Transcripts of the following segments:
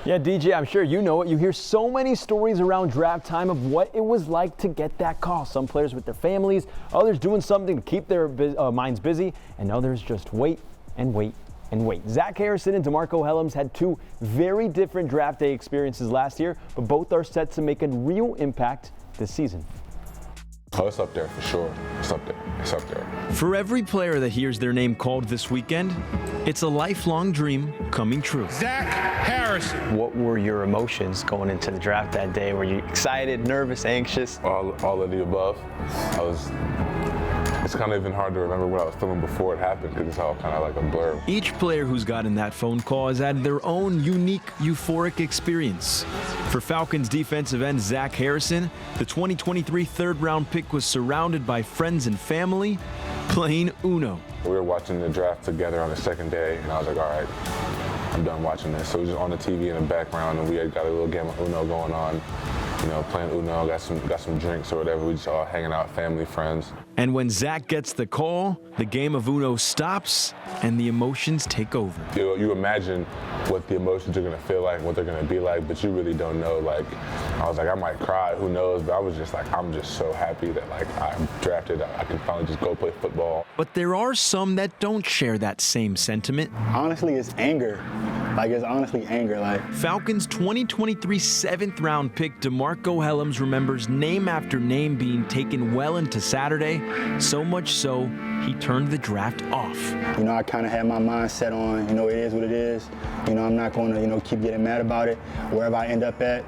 Yeah, DJ, I'm sure you know it. You hear so many stories around draft time of what it was like to get that call. Some players with their families, others doing something to keep their minds busy, and others just wait and wait and wait. Zach Harrison and DeMarcco Hellams had two very different draft day experiences last year, but both are set to make a real impact this season. Oh, it's up there for sure. It's up there. It's up there. For every player that hears their name called this weekend, it's a lifelong dream coming true. Zach Harrison. What were your emotions going into the draft that day? Were you excited, nervous, anxious? All of the above. It's kind of even hard to remember what I was feeling before it happened because it's all kind of like a blur. Each player who's gotten that phone call has had their own unique, euphoric experience. For Falcons defensive end Zach Harrison, the 2023 third-round pick was surrounded by friends and family playing Uno. We were watching the draft together on the second day, and I was like, all right, I'm done watching this. So it was just on the TV in the background, and we had got a little game of Uno going on. You know, playing Uno, got some drinks or whatever. We just all hanging out, family, friends. And when Zach gets the call, the game of Uno stops and the emotions take over. You imagine what the emotions are gonna feel like, what they're gonna be like, but you really don't know. Like, I was like, I might cry, who knows? But I was just like, I'm just so happy that like I'm drafted. I can finally just go play football. But there are some that don't share that same sentiment. Honestly, it's anger. Like, it's honestly anger. Like, Falcons 2023 7th-round pick DeMarcco Hellams remembers name after name being taken well into Saturday, so much so he turned the draft off. you know, I kind of had my mind set on, you know, it is what it is. You know, I'm not going to, you know, keep getting mad about it. Wherever I end up at,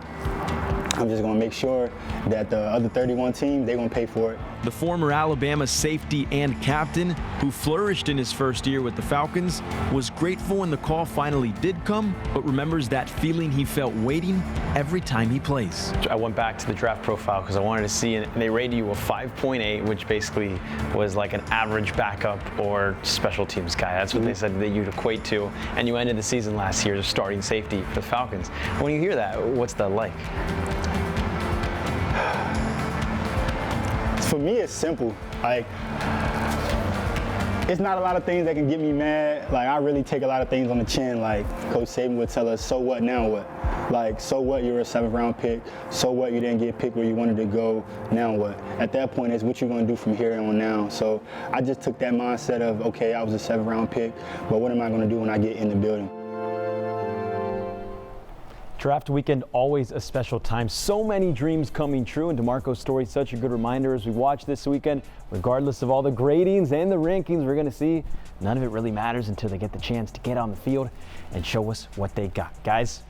I'm just going to make sure that the other 31 teams, they're going to pay for it. The former Alabama safety and captain, who flourished in his first year with the Falcons, was grateful when the call finally did come, but remembers that feeling he felt waiting every time he plays. I went back to the draft profile because I wanted to see, and they rated you a 5.8, which basically was like an average backup or special teams guy. That's what they said that you'd equate to. And you ended the season last year as starting safety for the Falcons. When you hear that, what's that like? For me, it's simple. Like, it's not a lot of things that can get me mad. Like, I really take a lot of things on the chin. Like, Coach Saban would tell us, so what, now what? Like, so what, you're a 7th-round pick. So what, you didn't get picked where you wanted to go, now what? At that point, it's what you're going to do from here on now. So I just took that mindset of, okay, I was a 7th-round pick, but what am I going to do when I get in the building? Draft weekend, always a special time. So many dreams coming true, and DeMarco's story is such a good reminder as we watch this weekend. Regardless of all the gradings and the rankings we're going to see, none of it really matters until they get the chance to get on the field and show us what they got. Guys,